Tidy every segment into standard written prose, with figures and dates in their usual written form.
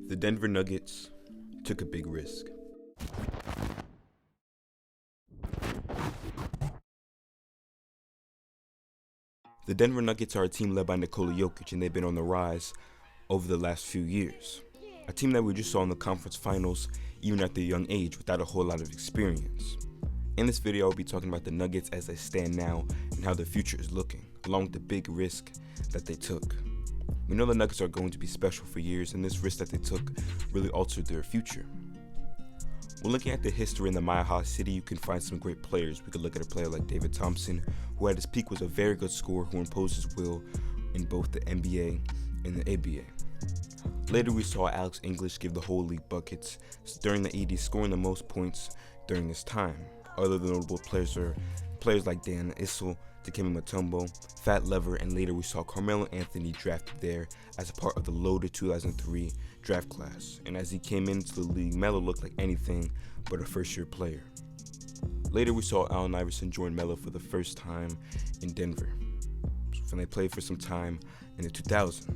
The Denver Nuggets took a big risk. The Denver Nuggets are a team led by Nikola Jokic, and they've been on the rise over the last few years. A team that we just saw in the conference finals, even at their young age, without a whole lot of experience. In this video, I'll be talking about the Nuggets as they stand now and how their future is looking, along with the big risk that they took. We know the Nuggets are going to be special for years, and this risk that they took really altered their future. When looking at the history in the Mile High City, you can find some great players. We could look at a player like David Thompson, who at his peak was a very good scorer who imposed his will in both the NBA and the ABA. Later, we saw Alex English give the whole league buckets during the 80s, scoring the most points during this time. Other notable players are players like Dan Issel, Dikembe Mutombo, Fat Lever, and later we saw Carmelo Anthony drafted there as a part of the loaded 2003 draft class. And as he came into the league, Melo looked like anything but a first-year player. Later, we saw Allen Iverson join Melo for the first time in Denver, when they played for some time in the 2000s.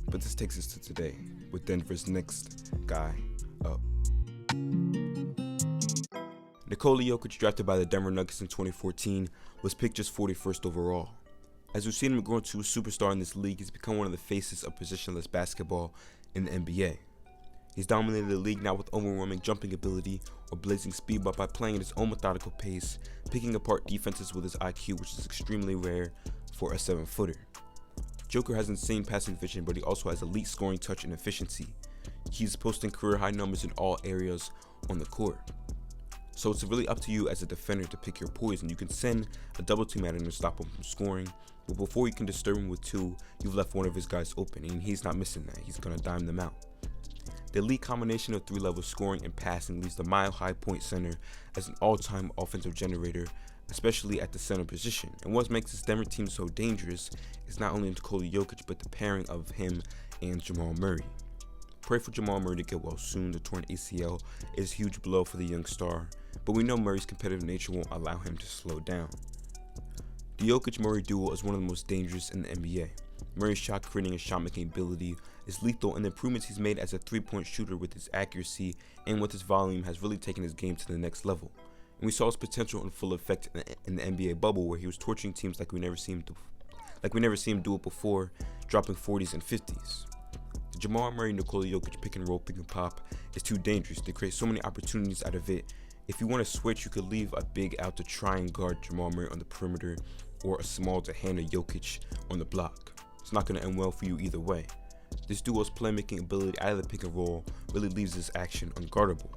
But this takes us to today, with Denver's next guy up. Nikola Jokic, drafted by the Denver Nuggets in 2014, was picked just 41st overall. As we've seen him grow into a superstar in this league, he's become one of the faces of positionless basketball in the NBA. He's dominated the league now with overwhelming jumping ability or blazing speed, but by playing at his own methodical pace, picking apart defenses with his IQ, which is extremely rare for a 7-footer. Joker has insane passing vision, but he also has elite scoring touch and efficiency. He's posting career-high numbers in all areas on the court. So it's really up to you as a defender to pick your poison. You can send a double team at him to stop him from scoring, but before you can disturb him with two, you've left one of his guys open, and he's not missing that. He's going to dime them out. The elite combination of three-level scoring and passing leaves the mile-high point center as an all-time offensive generator, especially at the center position. And what makes this Denver team so dangerous is not only Nikola Jokic, but the pairing of him and Jamal Murray. Pray for Jamal Murray to get well soon. The torn ACL is a huge blow for the young star, but we know Murray's competitive nature won't allow him to slow down. The Jokic-Murray duo is one of the most dangerous in the NBA. Murray's shot creating and shot making ability is lethal, and the improvements he's made as a three-point shooter with his accuracy and with his volume has really taken his game to the next level. And we saw his potential in full effect in the NBA bubble, where he was torching teams like we never seen him do it before, dropping 40s and 50s. The Jamal Murray Nikola Jokic pick and roll, pick and pop is too dangerous. They create so many opportunities out of it. If you want to switch, you could leave a big out to try and guard Jamal Murray on the perimeter, or a small to handle Jokic on the block. It's not going to end well for you either way. This duo's playmaking ability out of the pick and roll really leaves this action unguardable.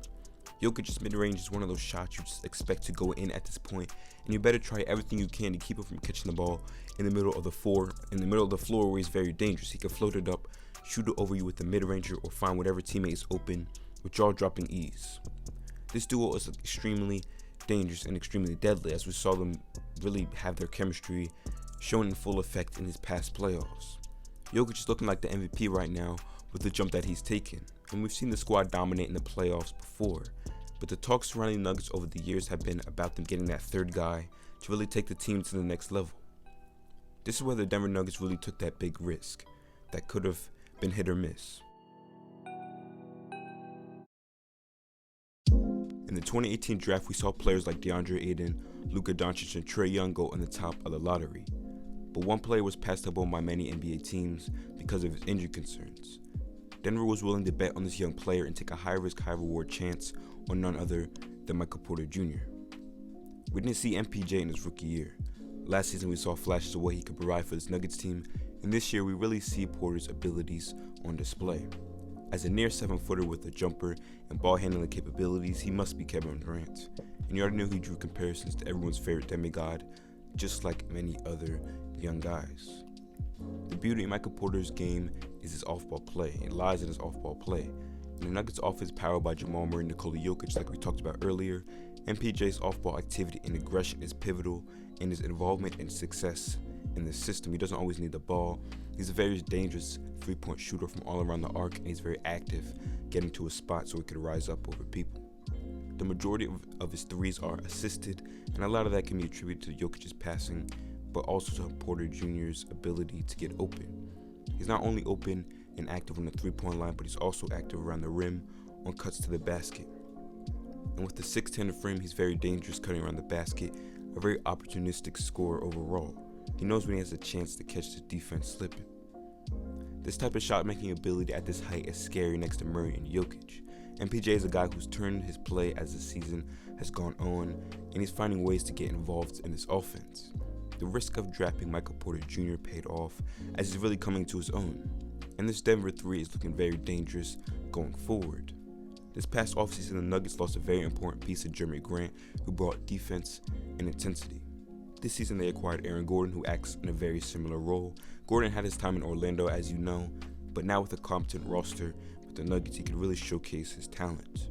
Jokic's mid-range is one of those shots you just expect to go in at this point, and you better try everything you can to keep him from catching the ball in the middle of the floor, where he's very dangerous. He can float it up, shoot it over you with the mid-ranger, or find whatever teammate is open with jaw-dropping ease. This duo is extremely dangerous and extremely deadly, as we saw them really have their chemistry shown in full effect in his past playoffs. Jokic is looking like the MVP right now with the jump that he's taken, and we've seen the squad dominate in the playoffs before, but the talks surrounding the Nuggets over the years have been about them getting that third guy to really take the team to the next level. This is where the Denver Nuggets really took that big risk that could have been hit or miss. In the 2018 draft, we saw players like DeAndre Ayton, Luka Doncic, and Trae Young go on the top of the lottery. But one player was passed up on by many NBA teams because of his injury concerns. Denver was willing to bet on this young player and take a high-risk, high-reward chance on none other than Michael Porter Jr. We didn't see MPJ in his rookie year. Last season, we saw flashes of what he could provide for this Nuggets team, and this year we really see Porter's abilities on display. As a near 7-footer with a jumper and ball handling capabilities, he must be Kevin Durant. And you already knew he drew comparisons to everyone's favorite demigod, just like many other young guys. The beauty of Michael Porter's game is his off-ball play. It lies in his off-ball play. And the Nuggets' offense powered by Jamal Murray and Nikola Jokic, like we talked about earlier, MPJ's off-ball activity and aggression is pivotal in his involvement and success in the system. He doesn't always need the ball. He's a very dangerous three-point shooter from all around the arc, and he's very active getting to a spot so he could rise up over people. The majority of his threes are assisted, and a lot of that can be attributed to Jokic's passing, but also to Porter Jr.'s ability to get open. He's not only open and active on the three-point line, but he's also active around the rim on cuts to the basket. And with the 6'10" frame, he's very dangerous cutting around the basket, a very opportunistic scorer overall. He knows when he has a chance to catch the defense slipping. This type of shot-making ability at this height is scary next to Murray and Jokic. MPJ is a guy who's turned his play as the season has gone on, and he's finding ways to get involved in this offense. The risk of drafting Michael Porter Jr. paid off, as he's really coming to his own. And this Denver 3 is looking very dangerous going forward. This past offseason, the Nuggets lost a very important piece of Jeremy Grant, who brought defense and intensity. This season, they acquired Aaron Gordon, who acts in a very similar role. Gordon had his time in Orlando, as you know, but now with a competent roster with the Nuggets, he can really showcase his talent.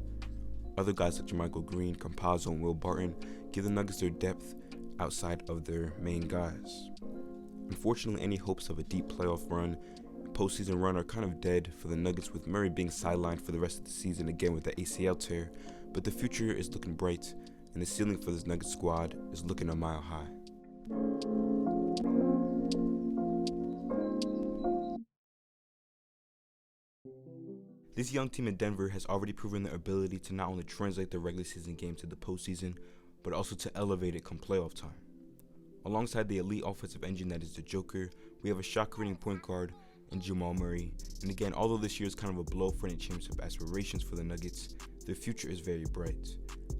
Other guys like Jermichael Green, Campazzo, and Will Barton give the Nuggets their depth outside of their main guys. Unfortunately, any hopes of a deep playoff run, postseason run are kind of dead for the Nuggets, with Murray being sidelined for the rest of the season again with the ACL tear, but the future is looking bright, and the ceiling for this Nuggets squad is looking a mile high. This young team in Denver has already proven their ability to not only translate the regular season game to the postseason, but also to elevate it come playoff time. Alongside the elite offensive engine that is the Joker, we have a shot-creating point guard in Jamal Murray, and again, although this year is kind of a blow for any championship aspirations for the Nuggets, their future is very bright,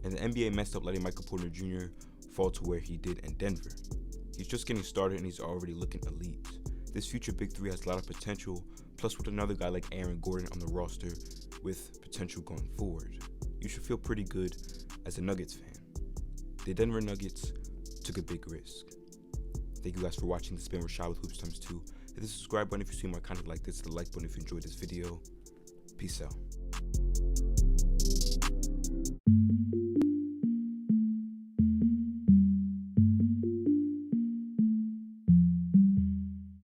and the NBA messed up letting Michael Porter Jr. fall to where he did in Denver. He's just getting started and he's already looking elite. This future Big Three has a lot of potential, plus with another guy like Aaron Gordon on the roster with potential going forward, you should feel pretty good as a Nuggets fan. The Denver Nuggets took a big risk. Thank you guys for watching. This has been Rashad with Hoops Times 2. Hit the subscribe button if you see more content like this, the like button if you enjoyed this video. Peace out.